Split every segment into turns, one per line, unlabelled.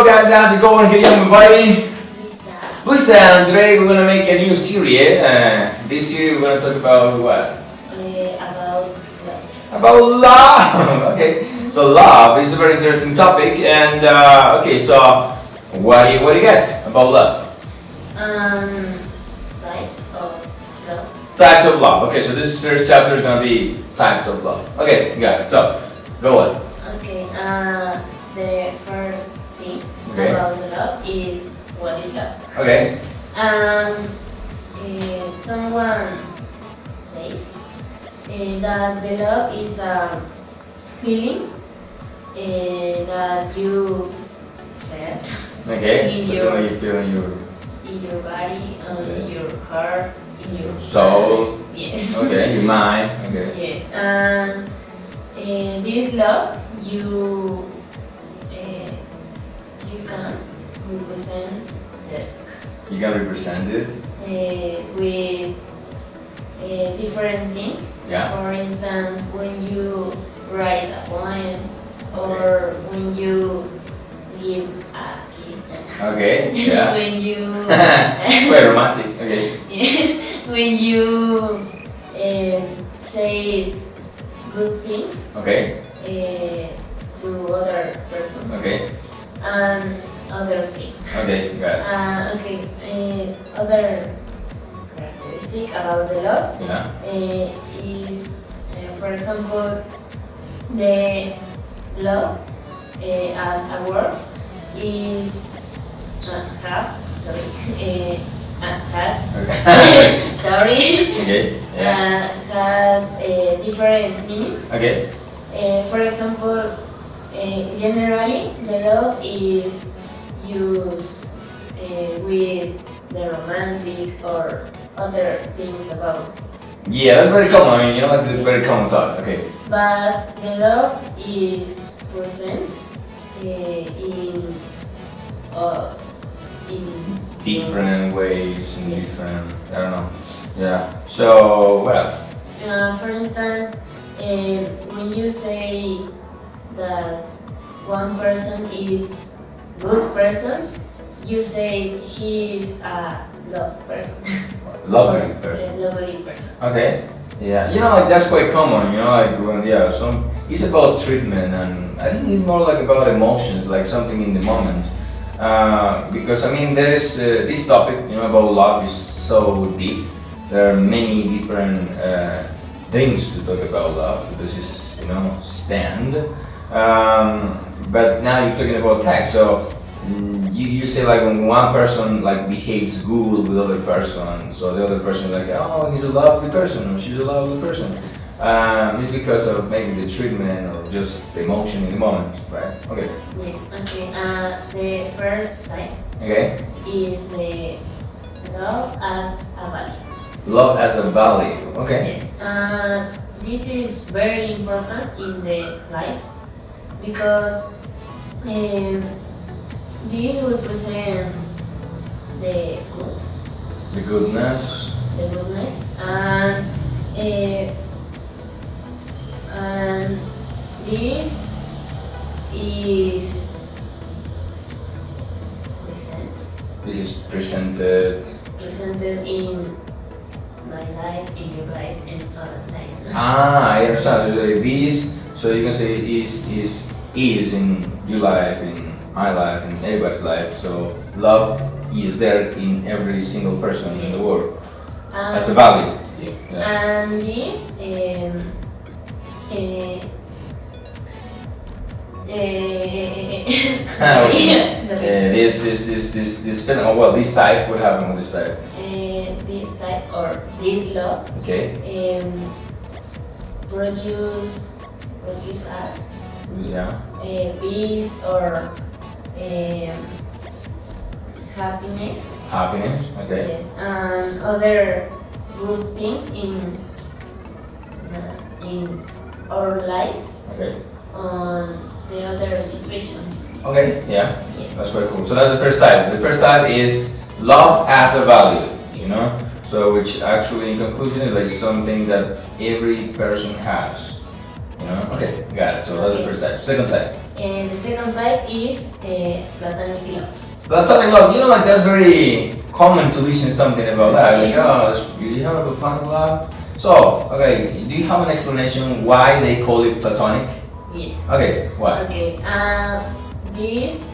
guys, how's it going? Here everybody.
Luisa.
Luisa, and today we're gonna make a new series. This series we're gonna talk about what?
About love.
About love. Okay, so love is a very interesting topic, and okay, so what do you get about love?
Types of love.
Types of love. Okay, so this first chapter is gonna be types of love. Okay, got it. So go on.
Okay. The first thing
Okay.
about the love is what is love.
Okay.
Someone says that the love is a feeling that you feel
Okay.
In
So
your-
you feel in your
in your body,
Okay.
your heart, in your
soul.
Yes.
Okay, your mind. Okay.
Yes, and this love you can represent that
You can represent it.
with different things.
Yeah.
For instance, when you write a poem or when you give a kiss.
Okay. Yeah.
When you
Quite romantic. Okay.
yes, when you say good things
Okay.
to other person
Okay.
and other things.
Okay. Got it.
Okay, other characteristic about the love
Yeah.
is, for example, the love as a word is has
Okay.
sorry
Okay. Yeah.
has different meanings.
Okay.
For example, generally the love is used with the romantic or other things about,
Yeah, that's very common. I mean, you know, like the very common thought. Okay.
but the love is present in uh, in
Different ways and different. I don't know. Yeah. So what else?
For instance, when you say that one person is good person, you say he is a love person.
Lovely
Or
person.
a lovely person.
Okay. Yeah. You know, like that's quite common. You know, like when some. It's about treatment, and I think it's more like about emotions, like something in the moment. Because I mean, there is this topic, you know, about love is so deep. There are many different things to talk about love because it's, you know, stand. But now you're talking about type, so you say like when one person like behaves good with other person, so the other person is like, oh, he's a lovely person or she's a lovely person. It's because of maybe the treatment or just the emotion in the moment, right? Okay.
Yes. Okay. The first type
Okay.
is the love as a value.
Love as a value. Okay.
Yes. This is very important in the life because this represent the good,
The goodness.
the goodness, and this is present,
This is presented.
presented in my life, in your life, and other life.
I understand. So this, so you can say is in your life, in my life, in everybody's life. So love is there in every single person in the
Yes.
world as a
And-
value.
Yes,
Yeah.
and this
This feeling. Oh well, this type. What happened with this type?
this type or this love
Okay.
produce us
Yeah.
peace or happiness.
Happiness. Okay.
Yes, and other good things in our lives
Okay.
on the other situations.
Okay. Yeah.
Yes.
That's quite cool. So that's the first type. The first type is love as a value. You
Yes.
know. So which actually, in conclusion, is like something that every person has. You know. Okay. Got it. So that's the
Okay.
first type. Second type.
And the second type is platonic love.
Platonic love, you know, like that's very common to listen something about that. Like, oh, do you have a platonic love? So, okay, do you have an explanation why they call it platonic?
Yes.
Okay, why?
Okay. This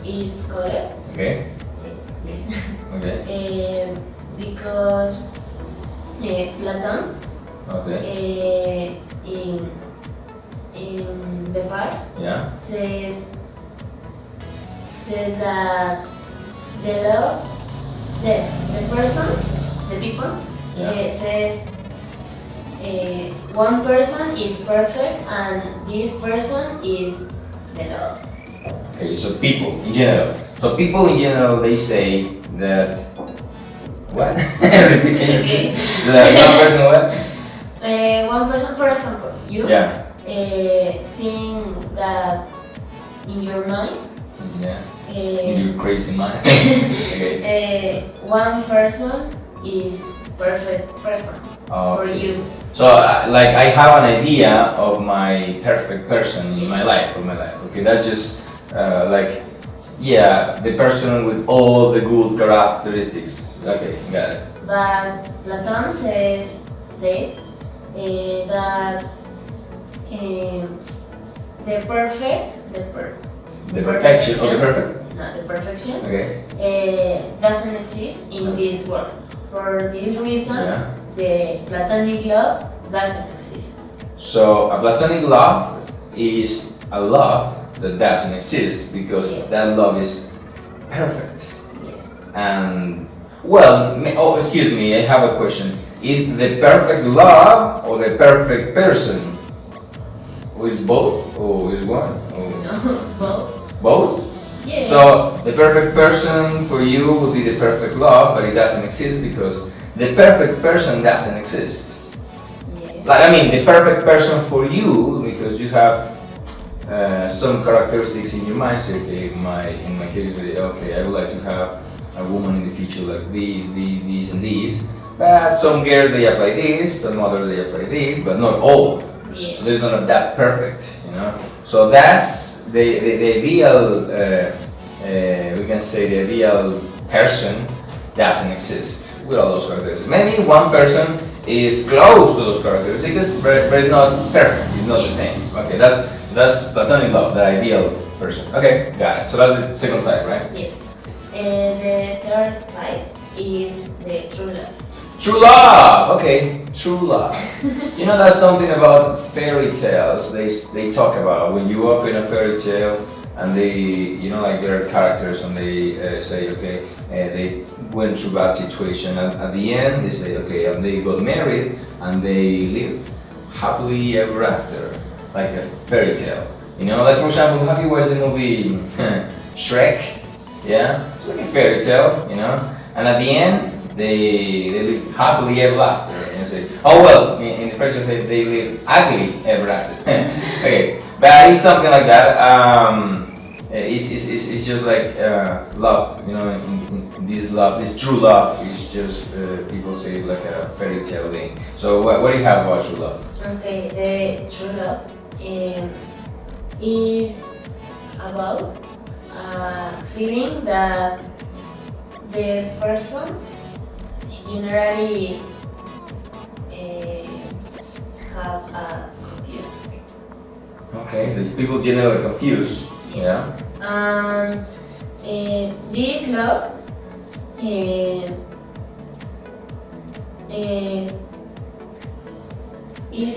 is called
Okay,
this
okay,
because Platon
okay,
in the past
yeah,
says that the love the persons the people
yeah.
says one person is perfect and this person is the love.
Okay, so people in general. So people in general, they say that what? Repeat, can you repeat?
Okay.
That one person what?
One person, for example, you
Yeah,
think that in your mind
yeah.
uh,
In your crazy mind. Okay.
one person is perfect person for
Okay.
you.
So, like, I have an idea of my perfect person in my life, Okay, that's just like, yeah, the person with all the good characteristics. Okay, got it.
But Platon said that the perfect
The perfection of the perfect.
not the perfection
Okay.
doesn't exist in this world. For this reason,
Yeah.
the platonic love doesn't exist.
So, a platonic love is a love that doesn't exist because
Yes.
that love is perfect.
Yes.
And well, oh, excuse me, I have a question. Is the perfect love or the perfect person? Or is both? Or is one? Or
No, both.
both?
Yes.
So the perfect person for you would be the perfect love, but it doesn't exist because the perfect person doesn't exist.
Yes.
Like, I mean, the perfect person for you because you have some characteristics in your mind. So, okay, in my case, okay, I would like to have a woman in the future like these, and these. But some girls they apply this, some others they apply this, but not all.
Yes.
So there's none of that perfect, you know. So that's the ideal. We can say the ideal person doesn't exist with all those characteristics. Maybe one person is close to those characteristics, but it's not perfect. It's not the same. Okay, that's platonic love, the ideal person. Okay, got it. So that's the second type, right?
Yes. The third type is the true love.
True love. Okay, true love. You know, that's something about fairy tales. They talk about when you open a fairy tale and they, you know, like there are characters and they say, okay, they went through bad situation and at the end they say, okay, and they got married and they lived happily ever after, like a fairy tale. You know, like for example, have you watched the movie Shrek? Yeah, it's like a fairy tale, you know, and at the end they live happily ever after. And you say, oh well, in the first you say they live ugly ever after. Okay, but it's something like that. It's just like love, you know. In this love, this true love is just people say it's like a fairy tale thing. So what do you have about true love?
Okay, the true love is about feeling that the persons generally have a confused.
Okay, the people generally confused.
Yes. And this love is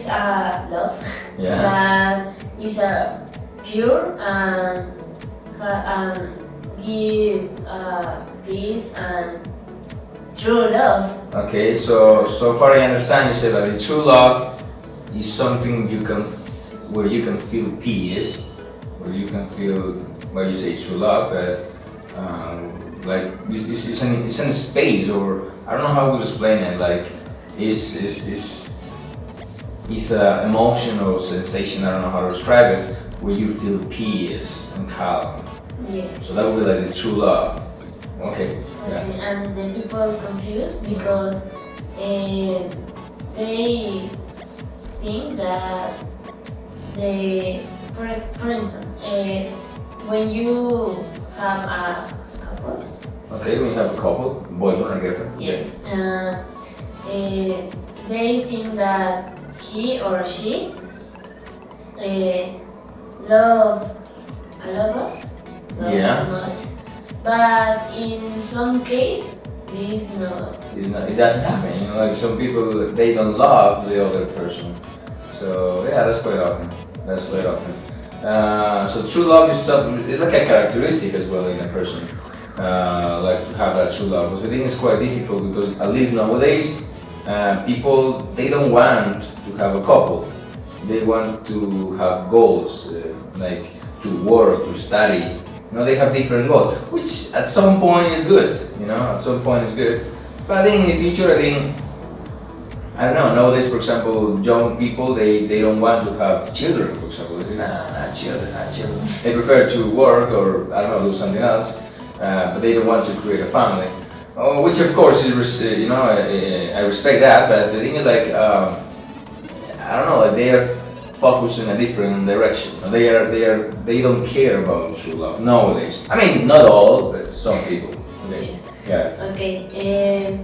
a love
Yeah.
that is a pure and give peace and true love.
Okay, so far I understand you say that the true love is something where you can feel peace, where you can feel, well, you say true love, but like it's in a space, or I don't know how to explain it. Like it's a emotional sensation. I don't know how to describe it, where you feel peace and calm.
Yes.
So that would be like the true love. Okay. Yeah.
Okay, and the people confused because they think that the for instance, when you have a couple,
Okay, when you have a couple, boyfriend or girlfriend.
yes, they think that he or she love a lot love
Yeah.
much, but in some case, this not.
It doesn't happen, you know, like some people, they don't love the other person. So yeah, that's quite often. That's quite often. So true love is something, it's like a characteristic as well in a person. Like to have that true love. Because I think it's quite difficult because at least nowadays, people, they don't want to have a couple. They want to have goals, like to work, to study. You know, they have different goals, which at some point is good. You know, at some point is good. But I think in the future, I don't know, nowadays, for example, young people, they don't want to have children, for example. They say, nah, not children, not children. They prefer to work or, I don't know, do something else, but they don't want to create a family. Oh, which of course is, you know, I respect that, but the thing is like, I don't know, like they are focused in a different direction. They don't care about true love nowadays. I mean, not all, but some people. Okay.
Yes.
Yeah.
Okay.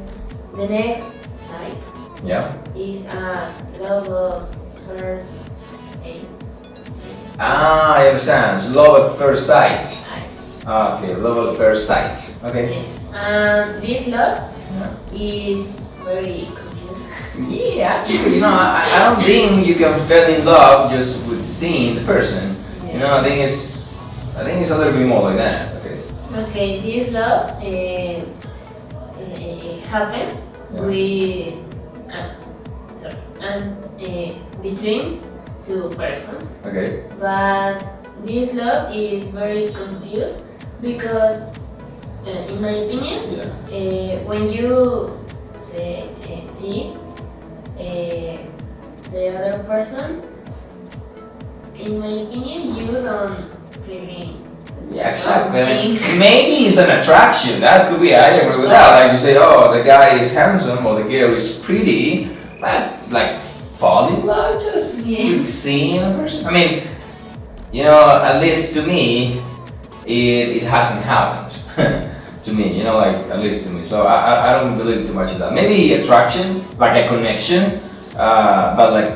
The next type
Yeah.
is a love of first aid.
Ah, I understand. So love at first sight.
Eyes.
Ah, okay, love at first sight. Okay.
Yes. And this love
Yeah.
is very confused.
Yeah, actually, you know, I don't think you can fall in love just with seeing the person. You know, I think it's a little bit more like that. Okay.
Okay, this love happened
Yeah.
with between two persons,
Okay.
but this love is very confused because, in my opinion,
Yeah.
when you see the other person, in my opinion, you don't feeling.
Yeah, exactly. I mean,
something.
maybe it's an attraction. That could be. I agree with that. Like you say, oh, the guy is handsome or the girl is pretty, but like fall in love just
Yeah.
with seeing a person. I mean, you know, at least to me, it hasn't happened. To me, you know, like at least to me. So I don't believe too much in that. Maybe attraction, like a connection, but like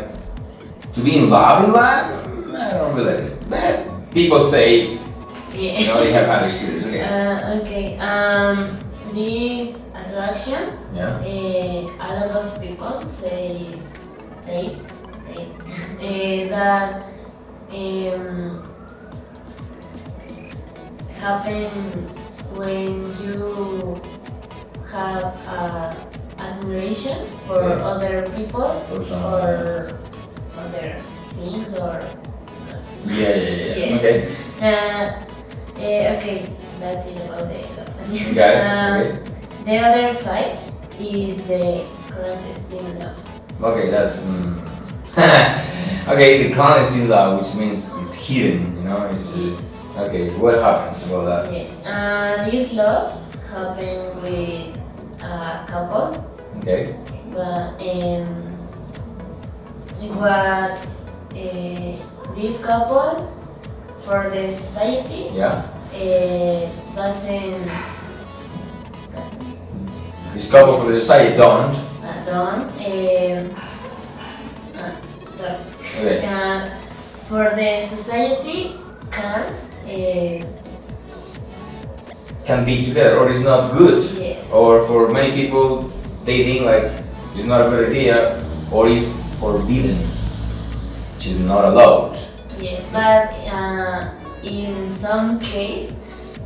to be in love, I don't believe it. But people say,
Yeah.
you know, they have had experience. Okay.
Okay. This attraction,
Yeah.
a lot of people say that happen when you have admiration for
Yeah.
other people
Or something,
or other things or.
Yeah.
Yes.
Okay.
Okay, that's it about the love.
Got it. Okay.
The other type is the clandestine love.
Okay, that's. Okay, the clandestine love, which means it's hidden. You know, it's.
Yes.
Okay, what happened about that?
Yes. This love happened with a couple,
Okay.
but what this couple for the society
Yeah.
doesn't
This couple for the society don't.
done. Sorry.
Okay.
For the society can't.
Can be together, or it's not good.
Yes.
Or for many people, they think like it's not a good idea, or it's forbidden, which is not allowed.
Yes, but in some case,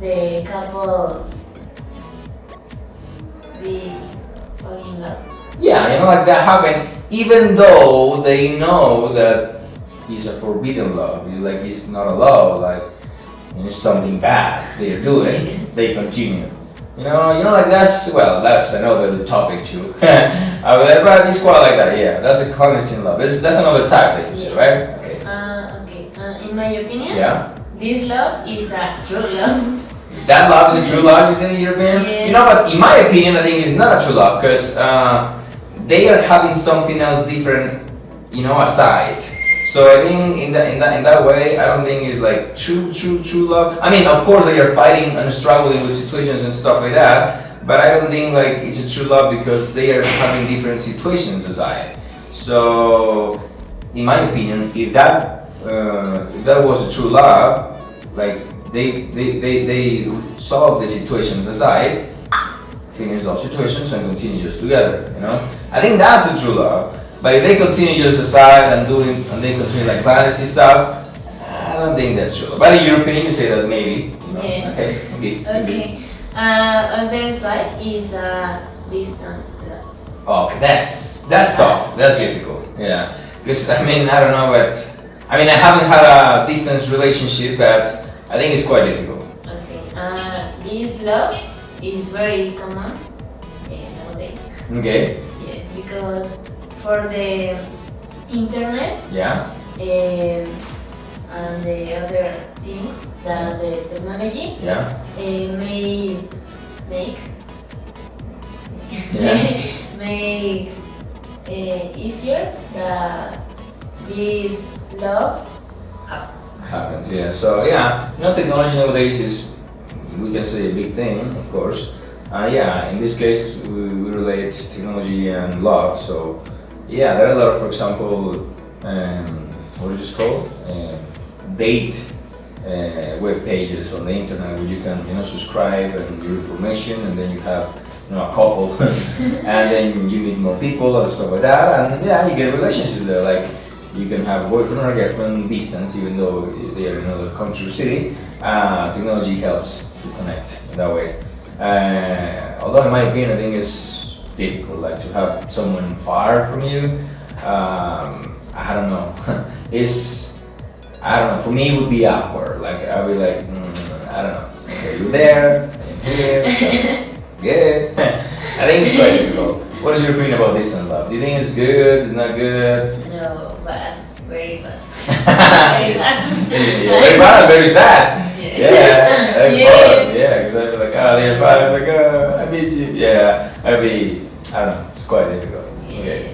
the couples they fall in love.
Yeah, you know, like that happen, even though they know that it's a forbidden love. It's like it's not allowed. Like it's something bad they're doing.
Yes.
They continue. You know, like that's another topic too. But it's quite like that. Yeah, that's a clandestine love. That's another type that you say,
Yeah.
right? Okay.
Okay. In my opinion,
Yeah.
this love is a true love.
That love is a true love, you say, in your opinion?
Yeah.
You know, but in my opinion, I think it's not a true love because they are having something else different, you know, aside. So I think in that way, I don't think it's like true love. I mean, of course, they are fighting and struggling with situations and stuff like that. But I don't think like it's a true love because they are having different situations aside. So, in my opinion, if that was a true love, like they solve the situations aside, finish those situations and continue just together. I think that's a true love. But if they continue just aside and they continue like fantasy stuff, I don't think that's true. But in your opinion, you say that maybe.
Yes.
Okay.
Okay. Other type is distance love.
Okay, that's tough. That's difficult. Yeah. Because I mean, I don't know, but I mean, I haven't had a distance relationship, but I think it's quite difficult.
Okay. This love is very common nowadays.
Okay.
Yes, because for the internet
Yeah.
and the other things that the technology
Yeah.
may make
Yeah.
make easier that this love happens.
Happens. Yeah. So yeah, technology nowadays is, we can say, a big thing, of course. Yeah. In this case, we relate technology and love. So yeah, there are a lot of, for example, what is it called? Date web pages on the internet where you can subscribe and your information, and then you have a couple, and then you meet more people and stuff like that, and yeah, you get a relationship there. Like you can have a boyfriend or girlfriend distance, even though they are in another country or city. Technology helps to connect in that way. Although in my opinion, I think it's difficult, like to have someone far from you. I don't know. I don't know. For me, it would be awkward. Like I'd be like, I don't know. Okay, you're there, I'm here. So, good. I think it's quite difficult. What is your opinion about distance love? Do you think it's good? It's not good?
No, bad, very bad, very bad.
Yeah, very bad, very sad.
Yes.
Yeah, like
Yeah.
both. Yeah, because I'd be like, oh, they're fine. I'm like, oh, I miss you. Yeah, I don't know. It's quite difficult. Okay.
Yes.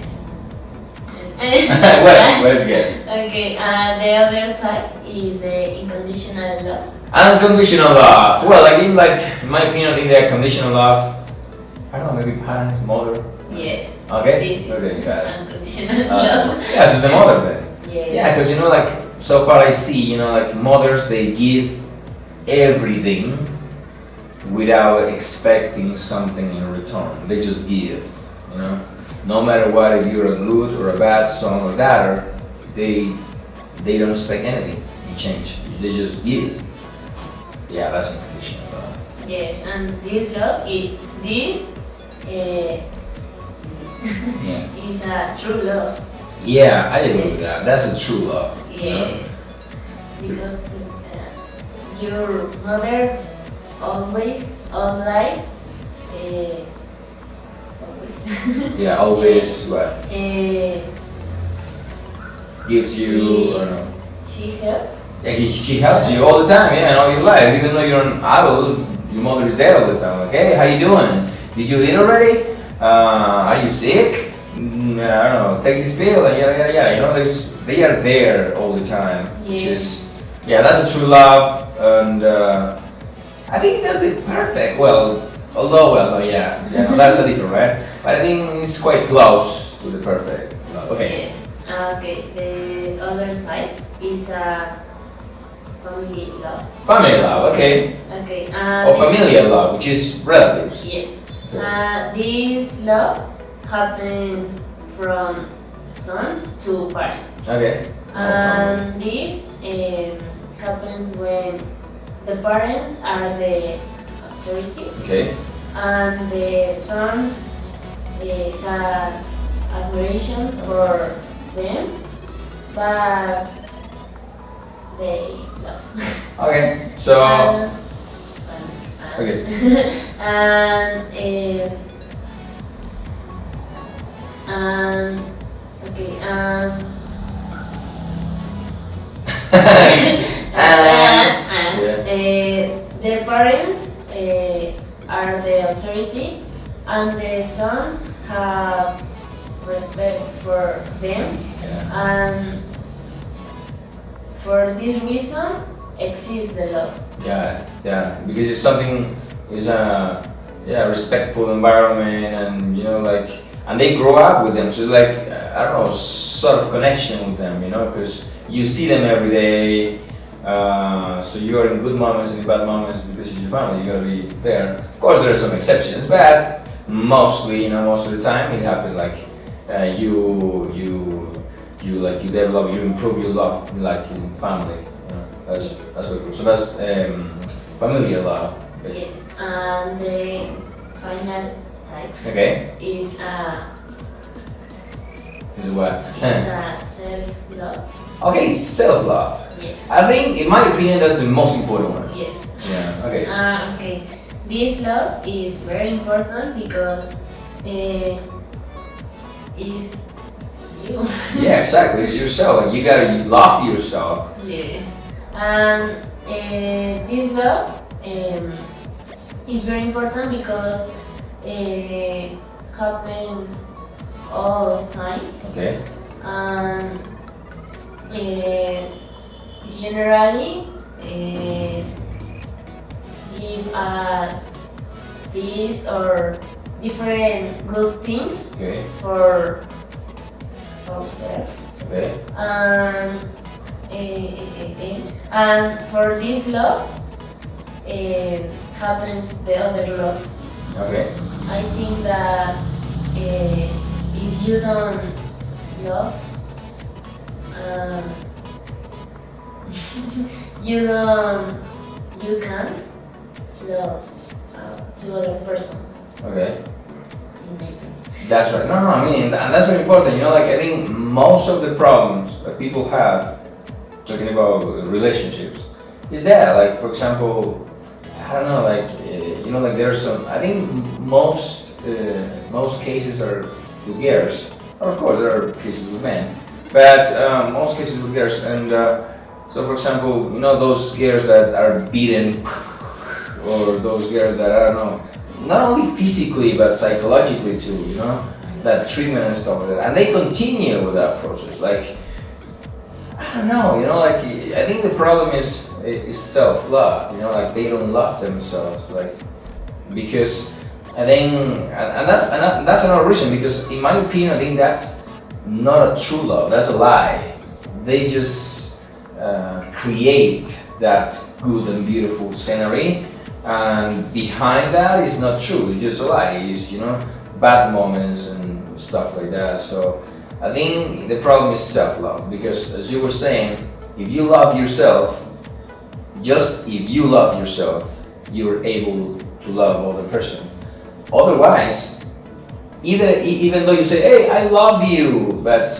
Let's get.
Okay, the other type is the unconditional love.
Unconditional love. Well, in my opinion, I think the unconditional love, I don't know, maybe parents, mother.
Yes.
Okay.
This is
Okay, got it.
unconditional love.
Yeah, so it's the mother then.
Yes.
Yeah, because so far I see, mothers, they give everything without expecting something in return. They just give. No matter what, if you're a good or a bad son or daughter, they don't expect anything in change. They just give. Yeah, that's unconditional love.
Yes, and this love
Yeah.
is a true love.
Yeah, I agree with that. That's a true love.
Yes, because your mother always, all life, always.
Yeah, always what? Gives you,
She-
I don't know.
She helped.
Yeah, she helps you all the time, yeah, in all your life. Even though you're an adult, your mother is there all the time. Like, hey, how you doing? Did you eat already? Are you sick? I don't know. Take this pill and yada yada yada. They are there all the time, which
Yeah.
is, that's a true love, and I think that's the perfect. That's a different, right? But I think it's quite close to the perfect love. Okay.
Yes. Okay. The other type is a family love.
Family love, okay.
Okay.
Or familial love, which is relatives.
Yes.
Okay.
This love happens from sons to parents.
Okay.
And this happens when the parents are the authority
Okay.
and the sons have admiration for them, but they love.
Okay. So. Okay.
and okay the parents are the authority and the sons have respect for them
Yeah.
and for this reason exists the love.
Yeah, because it's something, it's a respectful environment, and like, and they grow up with them, so it's like I don't know, sort of connection with them, because you see them every day. So you are in good moments and in bad moments because it's your family. You gotta be there. Of course, there are some exceptions, but mostly, most of the time, it happens like you develop, you improve your love like in family. That's what good. So that's familiar love.
Yes, and the final type
Okay.
is
This is what.
self-love.
Okay, self-love.
Yes.
I think, in my opinion, that's the most important one.
Yes.
Yeah. Okay.
Okay. This love is very important because is you.
Yeah, exactly. It's yourself. Like, you gotta love yourself.
Yes. And this love is very important because happens all the time,
Okay.
and generally give us peace or different good things
Okay.
for ourselves.
Okay.
And for this love happens the other love.
Okay.
I think that if you don't love, you can't love to other person.
Okay.
In my opinion.
That's right. No, I mean, and that's very important. Like, I think most of the problems that people have, talking about relationships, is that, like, for example, I don't know, like, like there's some, I think most cases are with girls. Of course, there are cases with men, but most cases with girls. And so, for example, those girls that are beaten, or those girls that, I don't know, not only physically but psychologically too, that treatment and stuff like that, and they continue with that process. Like, I don't know, like, I think the problem is self-love. Like, they don't love themselves, like, because I think, and that's another reason. Because in my opinion, I think that's not a true love. That's a lie. They just create that good and beautiful scenery, and behind that is not true. It's just a lie. It's bad moments and stuff like that. So I think the problem is self-love, because as you were saying, if you love yourself, just if you love yourself, you're able to love other person. Otherwise, even though you say, "Hey, I love you," but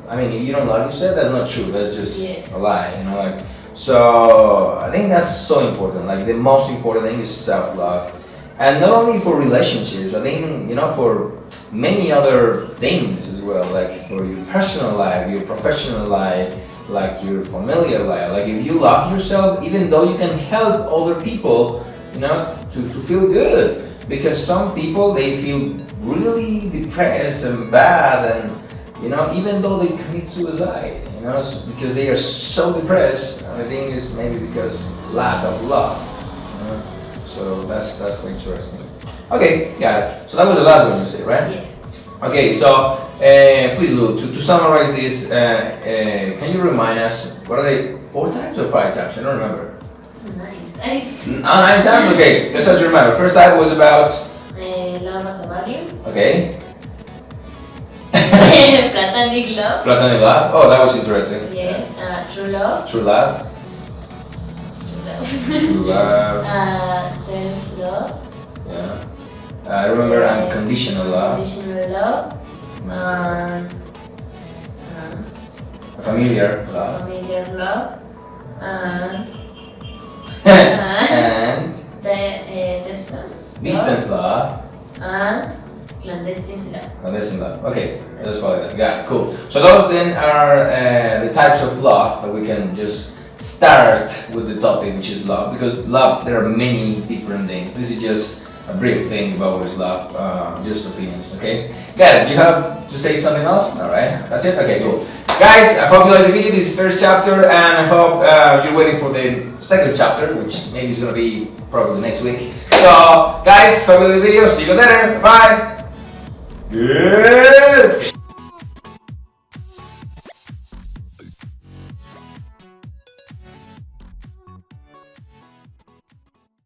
I mean, if you don't love yourself, that's not true. That's just a lie. Like, so I think that's so important. Like, the most important thing is self-love, and not only for relationships. I think for many other things as well, like for your personal life, your professional life, like your familiar life. Like, if you love yourself, even though you can help other people, to feel good. Because some people, they feel really depressed and bad, and even though they commit suicide, because they are so depressed. And I think it's maybe because lack of love. So that's quite interesting. Okay, got it. So that was the last one you said, right?
Yes.
Okay, so please, Lou, to summarize this, can you remind us, what are they, 4 types or 5 types? I don't remember.
9 types.
9 types? Okay, let's try to remember. First type was about...
Love as a value.
Okay.
Platonic love.
Platonic love. Oh, that was interesting.
Yes. True love.
True love. True love.
Self-love.
Yeah. I remember unconditional love.
Conditional love.
Familiar love.
Familiar love. And
And
the distance
love.
and clandestine love.
Clandestine love. Okay, let's call it that. Got it. Cool. So those then are the types of love that we can just start with the topic, which is love. Because love, there are many different things. This is just a brief thing about what is love, just opinions. Okay. Got it. Do you have to say something else? All right. That's it. Okay. Cool. guys, I hope you like the video. This is first chapter, and I hope you're waiting for the second chapter, which maybe is gonna be probably next week. So, guys, hope you like the video. See you later. Bye. Good.